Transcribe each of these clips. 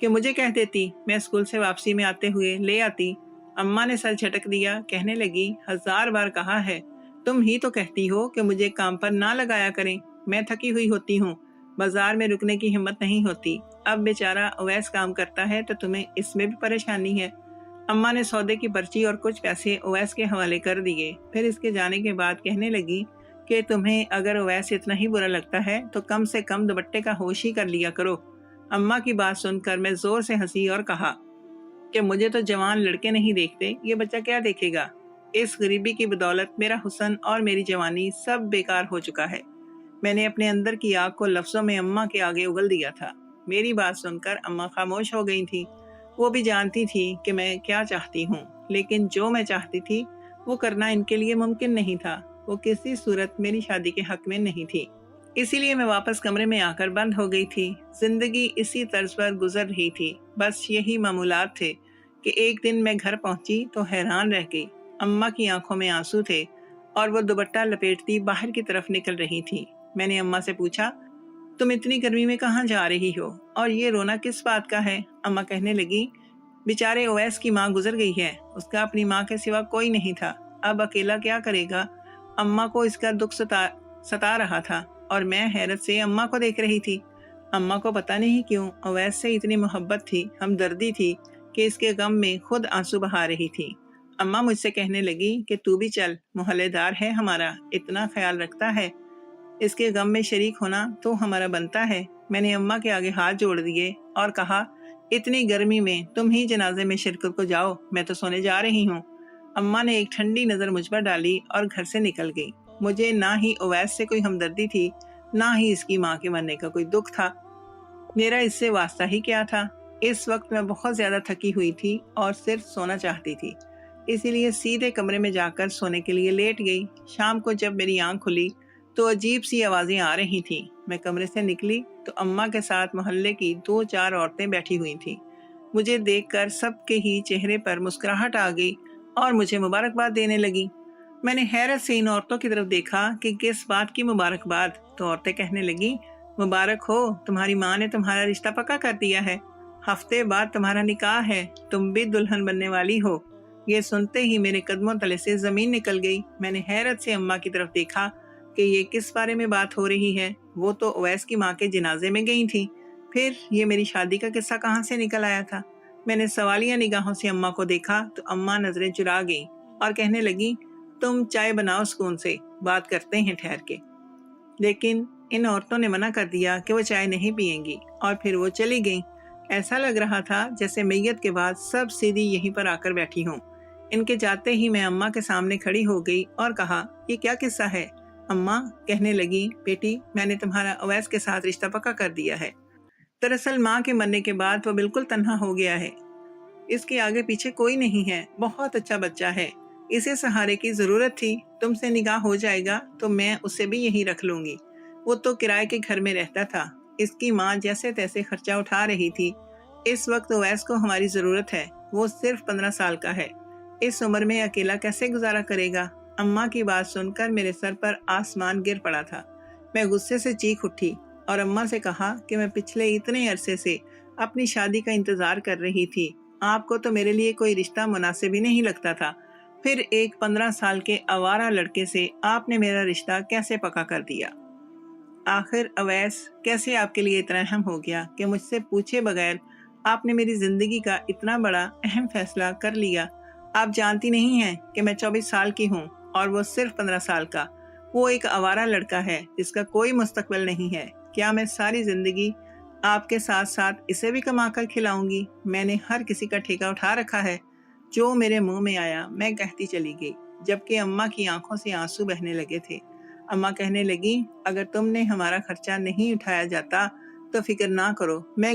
کہ مجھے کہہ دیتی میں اسکول سے واپسی میں آتے ہوئے لے آتی۔ اماں نے سر جھٹک دیا، کہنے لگی 1000 بار کہا ہے، تم ہی تو کہتی ہو کہ مجھے کام پر نہ لگایا کریں، میں تھکی ہوئی ہوتی ہوں، بازار میں رکنے کی ہمت نہیں ہوتی، اب بیچارہ اویس کام کرتا ہے تو تمہیں اس میں بھی پریشانی ہے۔ اماں نے سودے کی پرچی اور کچھ پیسے اویس کے حوالے کر دیے، پھر اس کے جانے کے بعد کہنے لگی کہ تمہیں اگر اویس اتنا ہی برا لگتا ہے تو کم سے کم دوپٹے کا ہوش ہی کر لیا کرو۔ اماں کی بات سن کر میں زور سے ہنسی اور کہا کہ مجھے تو جوان لڑکے نہیں دیکھتے، یہ بچہ کیا دیکھے گا؟ اس غریبی کی بدولت میرا حسن اور میری جوانی سب بیکار ہو چکا ہے۔ میں نے اپنے اندر کی آگ کو لفظوں میں اماں کے آگے اگل دیا تھا۔ میری بات سن کر اماں خاموش ہو گئی تھی۔ وہ بھی جانتی تھی کہ میں کیا چاہتی ہوں، لیکن جو میں چاہتی تھی وہ کرنا ان کے لیے ممکن نہیں تھا۔ وہ کسی صورت میری شادی کے حق میں نہیں تھی، اسی لیے میں واپس کمرے میں آ کر بند ہو گئی تھی۔ زندگی اسی طرز پر گزر رہی تھی، بس یہی معمولات تھے کہ ایک دن میں گھر پہنچی تو حیران رہ گئی۔ اماں کی آنکھوں میں آنسو تھے اور وہ دوپٹہ لپیٹتی باہر کی طرف نکل رہی تھی۔ میں نے اماں سے پوچھا، تم اتنی گرمی میں کہاں جا رہی ہو اور یہ رونا کس بات کا ہے؟ اماں کہنے لگی، بیچارے اویس کی ماں گزر گئی ہے، اس کا اپنی ماں کے سوا کوئی نہیں تھا، اب اکیلا کیا کرے گا؟ اماں کو اس کا دکھ ستا رہا تھا اور میں حیرت سے اماں کو دیکھ رہی تھی۔ اماں کو پتہ نہیں کیوں اویس سے اتنی محبت تھی، ہمدردی تھی کہ اس کے غم میں خود آنسو بہا رہی تھی۔ اماں مجھ سے کہنے لگی کہ تو بھی چل، محلے دار ہے ہمارا، اتنا خیال رکھتا ہے، اس کے غم میں شریک ہونا تو ہمارا بنتا ہے۔ میں نے اماں کے آگے ہاتھ جوڑ دیے اور کہا، اتنی گرمی میں تم ہی جنازے میں شرکت کو جاؤ، میں تو سونے جا رہی ہوں۔ اماں نے ایک ٹھنڈی نظر مجھ پر ڈالی اور گھر سے نکل گئی۔ مجھے نہ ہی اویس سے کوئی ہمدردی تھی، نہ ہی اس کی ماں کے مرنے کا کوئی دکھ تھا۔ میرا اس سے واسطہ ہی کیا تھا؟ اس وقت میں بہت زیادہ تھکی ہوئی تھی اور صرف سونا چاہتی تھی، اسی لیے سیدھے کمرے میں جا کر سونے کے لیے لیٹ گئی۔ شام کو جب میری آنکھ کھلی تو عجیب سی آوازیں آ رہی تھیں۔ میں کمرے سے نکلی تو اماں کے ساتھ محلے کی 2-4 عورتیں بیٹھی ہوئی تھیں۔ مجھے دیکھ کر سب کے ہی چہرے پر مسکراہٹ آ گئی اور مجھے مبارکباد دینے لگی۔ میں نے حیرت سے ان عورتوں کی طرف دیکھا کہ کس بات کی مبارکباد، تو عورتیں کہنے لگی، مبارک ہو، تمہاری ماں نے تمہارا رشتہ پکا کر دیا ہے، ہفتے بعد تمہارا نکاح ہے، تم بھی دلہن بننے والی ہو۔ یہ سنتے ہی میرے قدموں تلے سے زمین نکل گئی۔ میں نے حیرت سے اماں کی طرف دیکھا کہ یہ کس بارے میں بات ہو رہی ہے۔ وہ تو اویس کی ماں کے جنازے میں گئی تھی، پھر یہ میری شادی کا قصہ کہاں سے نکل آیا تھا؟ میں نے سوالیہ نگاہوں سے اماں کو دیکھا تو اماں نظریں چرا گئیں اور کہنے لگی، تم چائے بناؤ سکون سے، بات کرتے ہیں ٹھہر کے۔ لیکن ان عورتوں نے منع کر دیا کہ وہ چائے نہیں پئیں گی اور پھر وہ چلی گئیں۔ ایسا لگ رہا تھا جیسے میت کے بعد سب سیدھی یہیں پر آ کر بیٹھی ہوں۔ ان کے جاتے ہی میں اماں کے سامنے کھڑی ہو گئی اور کہا، یہ کیا قصہ ہے؟ اماں کہنے لگی، بیٹی میں نے تمہارا اویس کے ساتھ رشتہ پکا کر دیا ہے۔ دراصل ماں کے مرنے کے بعد وہ بالکل تنہا ہو گیا ہے، اس کے آگے پیچھے کوئی نہیں ہے، بہت اچھا بچہ ہے، اسے سہارے کی ضرورت تھی، تم سے نکاح ہو جائے گا تو میں اسے بھی یہیں رکھ لوں گی۔ وہ تو کرائے کے گھر میں رہتا تھا، اس کی ماں جیسے تیسے خرچہ اٹھا رہی تھی۔ اس وقت اویس کو ہماری ضرورت ہے، وہ صرف 15 سال کا ہے، اس عمر میں اکیلا کیسے گزارا کرے گا؟ اماں کی بات سن کر میرے سر پر آسمان گر پڑا تھا۔ میں غصے سے چیخ اٹھی اور اماں سے کہا کہ میں پچھلے اتنے عرصے سے اپنی شادی کا انتظار کر رہی تھی، آپ کو تو میرے لیے کوئی رشتہ مناسب ہی نہیں لگتا تھا، پھر ایک 15 سال کے آوارہ لڑکے سے آپ نے میرا رشتہ کیسے پکا کر دیا؟ آخر اویس کیسے آپ کے لیے اتنا اہم ہو گیا کہ مجھ سے پوچھے بغیر آپ نے میری زندگی کا اتنا بڑا اہم فیصلہ کر لیا؟ آپ جانتی نہیں ہیں کہ میں 24 سال کی ہوں اور وہ صرف 15 سال کا۔ وہ ایک آوارہ لڑکا ہے جس کا کوئی مستقبل نہیں ہے۔ کیا میں ساری زندگی آپ کے ساتھ ساتھ اسے بھی کما کر کھلاؤں گی؟ میں نے ہر کسی کا ٹھیکہ اٹھا رکھا ہے، جو میرے منہ میں آیا میں کہتی چلی گئی، جبکہ اماں کی آنکھوں سے آنسو بہنے لگے تھے۔ اماں کہنے لگی، اگر تم نے ہمارا خرچہ نہیں اٹھایا جاتا تو فکر نہ کرو، میں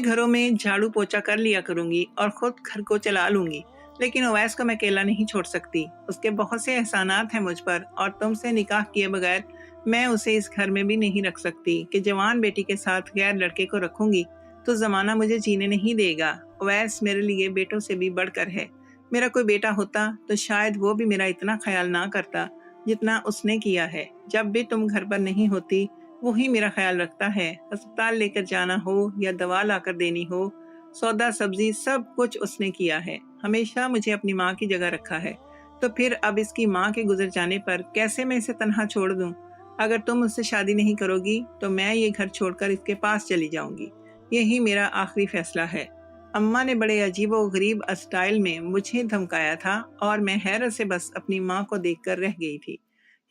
گھروں میں جھاڑو پوچھا کر لیا کروں گی اور خود گھر کو چلا لوں گی، لیکن اویس کو میں اکیلا نہیں چھوڑ سکتی، اس کے بہت سے احسانات ہیں مجھ پر، اور تم سے نکاح کیے بغیر میں اسے اس گھر میں بھی نہیں رکھ سکتی کہ جوان بیٹی کے ساتھ غیر لڑکے کو رکھوں گی تو زمانہ مجھے جینے نہیں دے گا۔ اویس میرے لیے بیٹوں سے بھی بڑھ کر ہے، میرا کوئی بیٹا ہوتا تو شاید وہ بھی میرا اتنا خیال نہ کرتا جتنا اس نے کیا ہے۔ جب بھی تم گھر پر نہیں ہوتی وہی میرا خیال رکھتا ہے، ہسپتال لے کر جانا ہو یا دوا لا کر دینی ہو، سودا سبزی سب کچھ اس نے کیا ہے، ہمیشہ مجھے اپنی ماں کی جگہ رکھا ہے۔ تو پھر اب اس کی ماں کے گزر جانے پر کیسے میں اسے تنہا چھوڑ دوں؟ اگر تم مجھ سے شادی نہیں کرو گی تو میں یہ گھر چھوڑ کر اس کے پاس چلی جاؤں گی، یہی میرا آخری فیصلہ ہے۔ اماں نے بڑے عجیب و غریب اسٹائل میں مجھے دھمکایا تھا اور میں حیرت سے بس اپنی ماں کو دیکھ کر رہ گئی تھی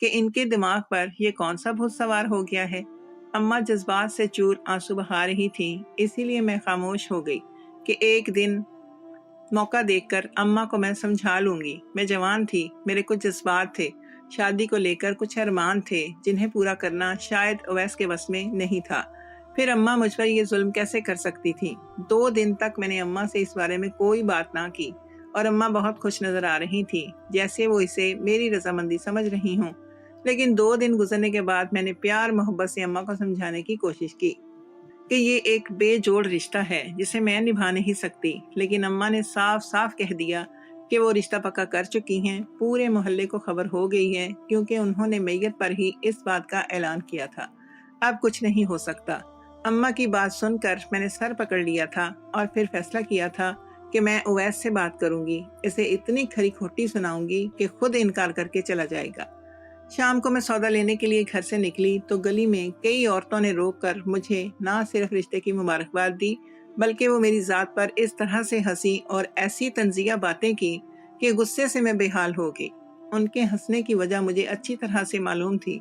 کہ ان کے دماغ پر یہ کون سا بھوت سوار ہو گیا ہے۔ اماں جذبات سے چور آنسو بہا رہی تھیں، اسی لیے میں خاموش ہو گئی کہ ایک دن موقع دیکھ کر اماں کو میں سمجھا لوں گی۔ میں جوان تھی، میرے کچھ جذبات تھے، شادی کو لے کر کچھ ارمان تھے جنہیں پورا کرنا شاید اویس کے بس میں نہیں تھا۔ پھر اماں مجھ پر یہ ظلم کیسے کر سکتی تھی؟ 2 دن تک میں نے اماں سے اس بارے میں کوئی بات نہ کی اور اماں بہت خوش نظر آ رہی تھی، جیسے وہ اسے میری رضامندی سمجھ رہی ہوں۔ لیکن 2 دن گزرنے کے بعد میں نے پیار محبت سے اماں کو سمجھانے کی کوشش کی کہ یہ ایک بے جوڑ رشتہ ہے جسے میں نبھا نہیں سکتی، لیکن اماں نے صاف صاف کہہ دیا کہ وہ رشتہ پکا کر چکی ہیں، پورے محلے کو خبر ہو گئی ہے کیونکہ انہوں نے میت پر ہی اس بات کا اعلان کیا تھا۔ اب کچھ نہیں ہو سکتا۔ اماں کی بات سن کر میں نے سر پکڑ لیا تھا اور پھر فیصلہ کیا تھا کہ میں اویس سے بات کروں گی، اسے اتنی کھری کھوٹی سناؤں گی کہ خود انکار کر کے چلا جائے گا۔ شام کو میں سودا لینے کے لیے گھر سے نکلی تو گلی میں کئی عورتوں نے روک کر مجھے نہ صرف رشتے کی مبارکباد دی بلکہ وہ میری ذات پر اس طرح سے ہنسی اور ایسی طنزیہ باتیں کی کہ غصے سے میں بے حال ہو گئی۔ ان کے ہنسنے کی وجہ مجھے اچھی طرح سے معلوم تھی۔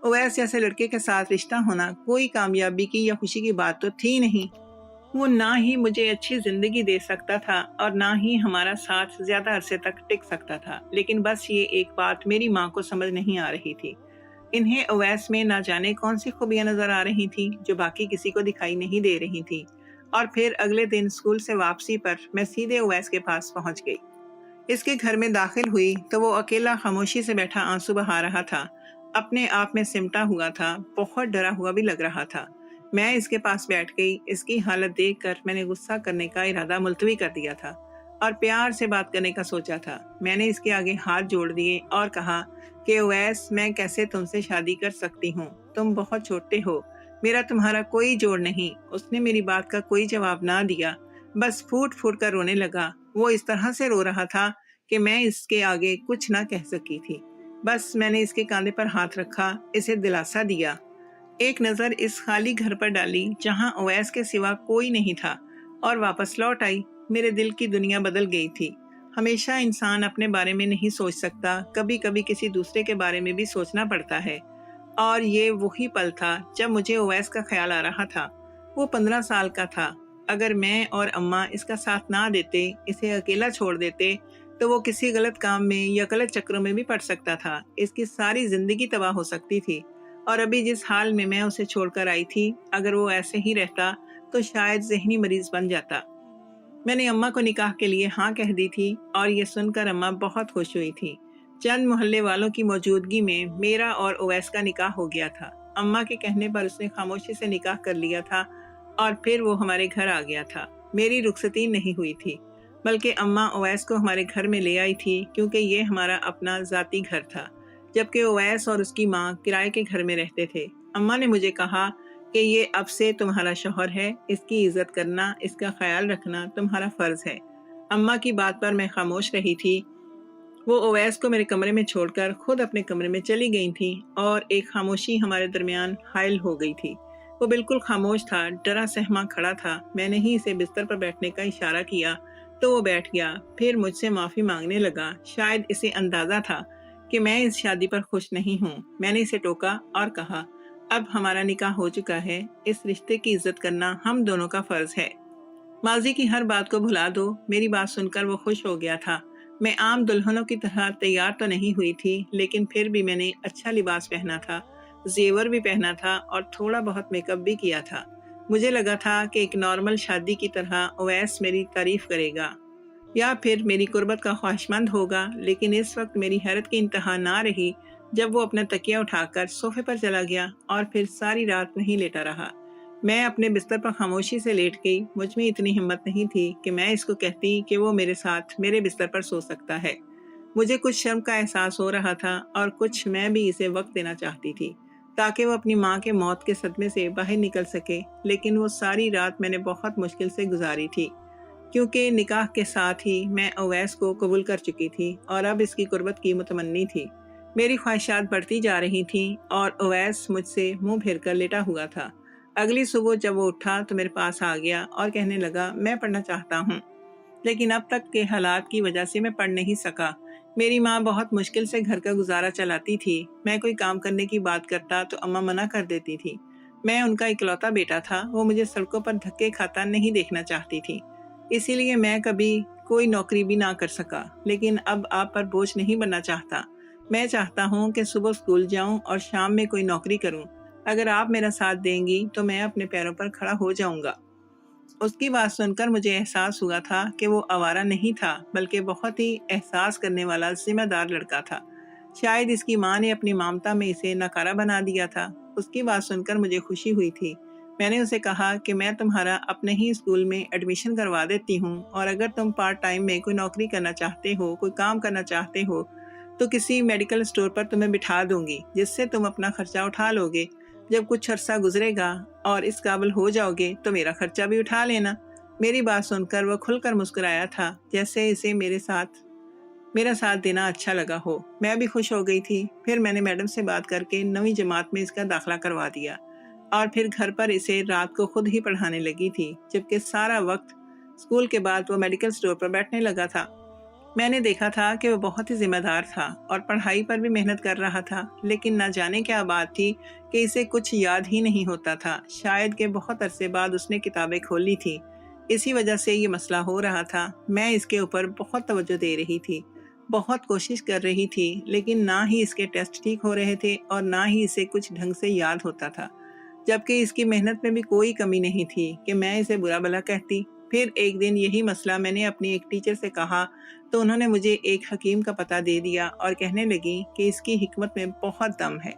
اویس جیسے لڑکے کے ساتھ رشتہ ہونا کوئی کامیابی کی یا خوشی کی بات تو تھی نہیں۔ وہ نہ ہی مجھے اچھی زندگی دے سکتا تھا اور نہ ہی ہمارا ساتھ زیادہ عرصے تک ٹک سکتا تھا، لیکن بس یہ ایک بات میری ماں کو سمجھ نہیں آ رہی تھی۔ انہیں اویس میں نہ جانے کون سی خوبیاں نظر آ رہی تھی جو باقی کسی کو دکھائی نہیں دے رہی تھی۔ اور پھر اگلے دن اسکول سے واپسی پر میں سیدھے اویس کے پاس پہنچ گئی۔ اس کے گھر میں داخل ہوئی تو وہ اکیلا خاموشی سے بیٹھا آنسو بہا رہا تھا، اپنے آپ میں سمٹا ہوا تھا، بہت ڈرا ہوا بھی لگ رہا تھا۔ میں اس کے پاس بیٹھ گئی۔ اس کی حالت دیکھ کر میں نے غصہ کرنے کا ارادہ ملتوی کر دیا تھا اور پیار سے بات کرنے کا سوچا تھا۔ میں نے اس کے آگے ہاتھ جوڑ دیے اور کہا کہ اویس، میں کیسے تم سے شادی کر سکتی ہوں؟ تم بہت چھوٹے ہو، میرا تمہارا کوئی جوڑ نہیں۔ اس نے میری بات کا کوئی جواب نہ دیا، بس پھوٹ پھوٹ کر رونے لگا۔ وہ اس طرح سے رو رہا تھا کہ میں اس کے آگے کچھ نہ کہہ سکی تھی۔ بس میں نے اس کے کاندھے پر ہاتھ رکھا، اسے دلاسا دیا، ایک نظر اس خالی گھر پر ڈالی جہاں اویس کے سوا کوئی نہیں تھا اور واپس لوٹ آئی۔ میرے دل کی دنیا بدل گئی تھی۔ ہمیشہ انسان اپنے بارے میں نہیں سوچ سکتا، کبھی کبھی کسی دوسرے کے بارے میں بھی سوچنا پڑتا ہے، اور یہ وہی پل تھا جب مجھے اویس کا خیال آ رہا تھا۔ وہ 15 سال کا تھا۔ اگر میں اور اماں اس کا ساتھ نہ دیتے، اسے اکیلا چھوڑ دیتے، تو وہ کسی غلط کام میں یا غلط چکروں میں بھی پڑ سکتا تھا۔ اس کی ساری زندگی تباہ ہو سکتی تھی، اور ابھی جس حال میں اسے چھوڑ کر آئی تھی، اگر وہ ایسے ہی رہتا تو شاید ذہنی مریض بن جاتا۔ میں نے اماں کو نکاح کے لیے ہاں کہہ دی تھی اور یہ سن کر اماں بہت خوش ہوئی تھی۔ چند محلے والوں کی موجودگی میں میرا اور اویس کا نکاح ہو گیا تھا۔ اماں کے کہنے پر اس نے خاموشی سے نکاح کر لیا تھا اور پھر وہ ہمارے گھر آ گیا تھا۔ میری رخصتی نہیں ہوئی تھی، بلکہ اماں اویس کو ہمارے گھر میں لے آئی تھی کیونکہ یہ ہمارا اپنا ذاتی گھر تھا، جبکہ اویس اور اس کی ماں کرائے کے گھر میں رہتے تھے۔ اماں نے مجھے کہا کہ یہ اب سے تمہارا شوہر ہے، اس کی عزت کرنا، اس کا خیال رکھنا تمہارا فرض ہے۔ اماں کی بات پر میں خاموش رہی تھی۔ وہ اویس کو میرے کمرے میں چھوڑ کر خود اپنے کمرے میں چلی گئی تھی اور ایک خاموشی ہمارے درمیان حائل ہو گئی تھی۔ وہ بالکل خاموش تھا، ڈرا سہما کھڑا تھا۔ میں نے ہی اسے بستر پر بیٹھنے کا اشارہ کیا تو وہ بیٹھ گیا، پھر مجھ سے معافی مانگنے لگا۔ شاید اسے اندازہ تھا کہ میں اس شادی پر خوش نہیں ہوں۔ میں نے اسے ٹوکا اور کہا، اب ہمارا نکاح ہو چکا ہے، اس رشتے کی عزت کرنا ہم دونوں کا فرض ہے۔ ماضی کی ہر بات کو بھلا دو۔ میری بات سن کر وہ خوش ہو گیا تھا۔ میں عام دلہنوں کی طرح تیار تو نہیں ہوئی تھی، لیکن پھر بھی میں نے اچھا لباس پہنا تھا، زیور بھی پہنا تھا اور تھوڑا بہت میک اپ بھی کیا تھا۔ مجھے لگا تھا کہ ایک نارمل شادی کی طرح اویس میری تعریف کرے گا یا پھر میری قربت کا خواہشمند ہوگا، لیکن اس وقت میری حیرت کی انتہا نہ رہی جب وہ اپنا تکیہ اٹھا کر صوفے پر چلا گیا اور پھر ساری رات وہیں لیٹا رہا۔ میں اپنے بستر پر خاموشی سے لیٹ گئی۔ مجھ میں اتنی ہمت نہیں تھی کہ میں اس کو کہتی کہ وہ میرے ساتھ میرے بستر پر سو سکتا ہے۔ مجھے کچھ شرم کا احساس ہو رہا تھا اور کچھ میں بھی اسے وقت دینا چاہتی تھی۔ تاکہ وہ اپنی ماں کے موت کے صدمے سے باہر نکل سکے، لیکن وہ ساری رات میں نے بہت مشکل سے گزاری تھی، کیونکہ نکاح کے ساتھ ہی میں اویس کو قبول کر چکی تھی اور اب اس کی قربت کی متمنی تھی۔ میری خواہشات بڑھتی جا رہی تھیں اور اویس مجھ سے منہ پھیر کر لیٹا ہوا تھا۔ اگلی صبح جب وہ اٹھا تو میرے پاس آ گیا اور کہنے لگا، میں پڑھنا چاہتا ہوں، لیکن اب تک کے حالات کی وجہ سے میں پڑھ نہیں سکا۔ میری ماں بہت مشکل سے گھر کا گزارا چلاتی تھی۔ میں کوئی کام کرنے کی بات کرتا تو اماں منع کر دیتی تھی۔ میں ان کا اکلوتا بیٹا تھا، وہ مجھے سڑکوں پر دھکے کھاتا نہیں دیکھنا چاہتی تھی، اسی لیے میں کبھی کوئی نوکری بھی نہ کر سکا۔ لیکن اب آپ پر بوجھ نہیں بننا چاہتا۔ میں چاہتا ہوں کہ صبح اسکول جاؤں اور شام میں کوئی نوکری کروں۔ اگر آپ میرا ساتھ دیں گی تو میں اپنے پیروں پر کھڑا ہو جاؤں گا۔ اس کی بات سن کر مجھے احساس ہوا تھا کہ وہ آوارہ نہیں تھا، بلکہ بہت ہی احساس کرنے والا ذمہ دار لڑکا تھا۔ شاید اس کی ماں نے اپنی مامتا میں اسے ناکارہ بنا دیا تھا۔ اس کی بات سن کر مجھے خوشی ہوئی تھی۔ میں نے اسے کہا کہ میں تمہارا اپنے ہی اسکول میں ایڈمیشن کروا دیتی ہوں، اور اگر تم پارٹ ٹائم میں کوئی نوکری کرنا چاہتے ہو، کوئی کام کرنا چاہتے ہو، تو کسی میڈیکل اسٹور پر تمہیں بٹھا دوں گی، جس سے تم اپنا خرچہ اٹھا لو گے۔ جب کچھ عرصہ گزرے گا اور اس قابل ہو جاؤ گے تو میرا خرچہ بھی اٹھا لینا۔ میری بات سن کر وہ کھل کر مسکرایا تھا، جیسے اسے میرا ساتھ دینا اچھا لگا ہو۔ میں بھی خوش ہو گئی تھی۔ پھر میں نے میڈم سے بات کر کے 9ویں جماعت میں اس کا داخلہ کروا دیا، اور پھر گھر پر اسے رات کو خود ہی پڑھانے لگی تھی، جبکہ سارا وقت اسکول کے بعد وہ میڈیکل اسٹور پر بیٹھنے لگا تھا۔ میں نے دیکھا تھا کہ وہ بہت ہی ذمہ دار تھا اور پڑھائی پر بھی محنت کر رہا تھا، لیکن نہ جانے کیا بات تھی کہ اسے کچھ یاد ہی نہیں ہوتا تھا۔ شاید کہ بہت عرصے بعد اس نے کتابیں کھولی تھی، اسی وجہ سے یہ مسئلہ ہو رہا تھا۔ میں اس کے اوپر بہت توجہ دے رہی تھی، بہت کوشش کر رہی تھی، لیکن نہ ہی اس کے ٹیسٹ ٹھیک ہو رہے تھے اور نہ ہی اسے کچھ ڈھنگ سے یاد ہوتا تھا، جبکہ اس کی محنت میں بھی کوئی کمی نہیں تھی کہ میں اسے برا بھلا کہتی۔ پھر ایک دن یہی مسئلہ میں نے اپنی ایک ٹیچر سے کہا تو انہوں نے مجھے ایک حکیم کا پتہ دے دیا اور کہنے لگی کہ اس کی حکمت میں بہت دم ہے،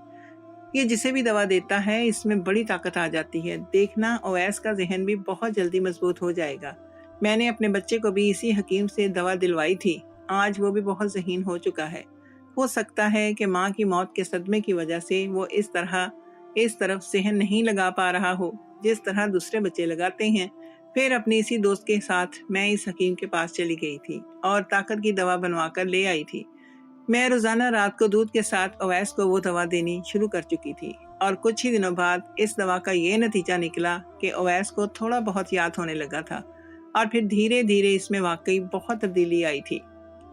یہ جسے بھی دوا دیتا ہے اس میں بڑی طاقت آ جاتی ہے، دیکھنا اویس کا ذہن بھی بہت جلدی مضبوط ہو جائے گا۔ میں نے اپنے بچے کو بھی اسی حکیم سے دوا دلوائی تھی، آج وہ بھی بہت ذہین ہو چکا ہے۔ ہو سکتا ہے کہ ماں کی موت کے صدمے کی وجہ سے وہ اس طرف ذہن نہیں لگا پا رہا ہو جس طرح دوسرے بچے لگاتے ہیں۔ پھر اپنی اسی دوست کے ساتھ میں اس حکیم کے پاس چلی گئی تھی اور طاقت کی دوا بنوا کر لے آئی تھی۔ میں روزانہ رات کو دودھ کے ساتھ اویس کو وہ دوا دینی شروع کر چکی تھی، اور کچھ ہی دنوں بعد اس دوا کا یہ نتیجہ نکلا کہ اویس کو تھوڑا بہت یاد ہونے لگا تھا، اور پھر دھیرے دھیرے اس میں واقعی بہت تبدیلی آئی تھی۔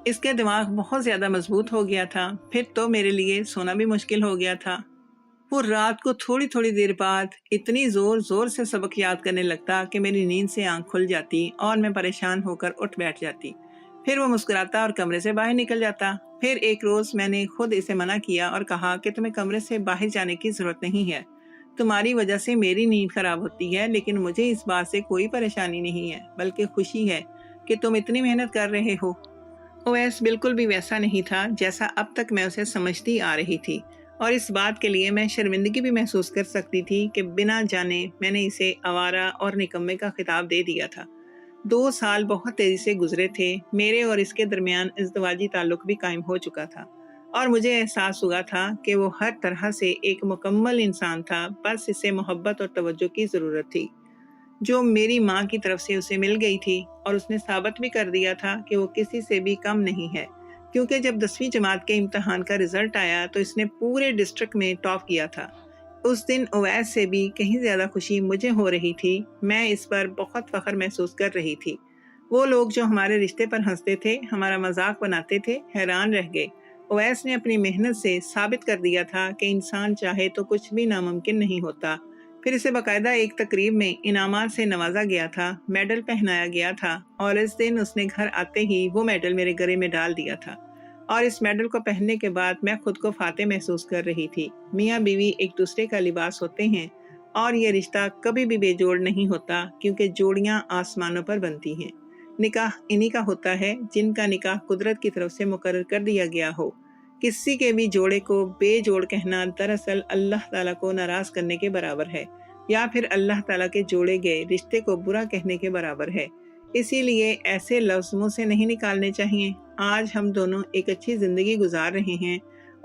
اس کے دماغ بہت زیادہ مضبوط ہو گیا تھا۔ پھر تو میرے لیے سونا بھی مشکل ہو گیا تھا۔ وہ رات کو تھوڑی تھوڑی دیر بعد اتنی زور زور سے سبق یاد کرنے لگتا کہ میری نیند سے آنکھ کھل جاتی اور میں پریشان ہو کر اٹھ بیٹھ جاتی۔ پھر وہ مسکراتا اور کمرے سے باہر نکل جاتا۔ پھر ایک روز میں نے خود اسے منع کیا اور کہا کہ تمہیں کمرے سے باہر جانے کی ضرورت نہیں ہے، تمہاری وجہ سے میری نیند خراب ہوتی ہے، لیکن مجھے اس بات سے کوئی پریشانی نہیں ہے، بلکہ خوشی ہے کہ تم اتنی محنت کر رہے ہو۔ اویس بالکل بھی ویسا نہیں تھا جیسا اب تک میں اسے سمجھتی آ رہی تھی، اور اس بات کے لیے میں شرمندگی بھی محسوس کر سکتی تھی کہ بنا جانے میں نے اسے آوارہ اور نکمے کا خطاب دے دیا تھا۔ 2 سال بہت تیزی سے گزرے تھے، میرے اور اس کے درمیان ازدواجی تعلق بھی قائم ہو چکا تھا، اور مجھے احساس ہوا تھا کہ وہ ہر طرح سے ایک مکمل انسان تھا، بس اسے محبت اور توجہ کی ضرورت تھی، جو میری ماں کی طرف سے اسے مل گئی تھی، اور اس نے ثابت بھی کر دیا تھا کہ وہ کسی سے بھی کم نہیں ہے، کیونکہ جب 10ویں جماعت کے امتحان کا رزلٹ آیا تو اس نے پورے ڈسٹرکٹ میں ٹاپ کیا تھا۔ اس دن اویس سے بھی کہیں زیادہ خوشی مجھے ہو رہی تھی، میں اس پر بہت فخر محسوس کر رہی تھی۔ وہ لوگ جو ہمارے رشتے پر ہنستے تھے، ہمارا مذاق بناتے تھے، حیران رہ گئے۔ اویس نے اپنی محنت سے ثابت کر دیا تھا کہ انسان چاہے تو کچھ بھی ناممکن نہیں ہوتا۔ پھر اسے باقاعدہ ایک تقریب میں انعامات سے نوازا گیا تھا، میڈل پہنایا گیا تھا، اور اس دن اس نے گھر آتے ہی وہ میڈل میرے گلے میں ڈال دیا تھا، اور اس میڈل کو پہننے کے بعد میں خود کو فاتح محسوس کر رہی تھی۔ میاں بیوی ایک دوسرے کا لباس ہوتے ہیں، اور یہ رشتہ کبھی بھی بے جوڑ نہیں ہوتا، کیونکہ جوڑیاں آسمانوں پر بنتی ہیں۔ نکاح انہی کا ہوتا ہے جن کا نکاح قدرت کی طرف سے مقرر کر دیا گیا ہو۔ کسی کے بھی جوڑے کو بے جوڑ کہنا دراصل اللہ تعالیٰ کو ناراض کرنے کے برابر ہے، یا پھر اللہ تعالیٰ کے جوڑے گئے رشتے کو برا کہنے کے برابر ہے۔ اسی لیے ایسے لفظ منہ سے نہیں نکالنے چاہیے۔ آج ہم دونوں ایک اچھی زندگی گزار رہے ہیں،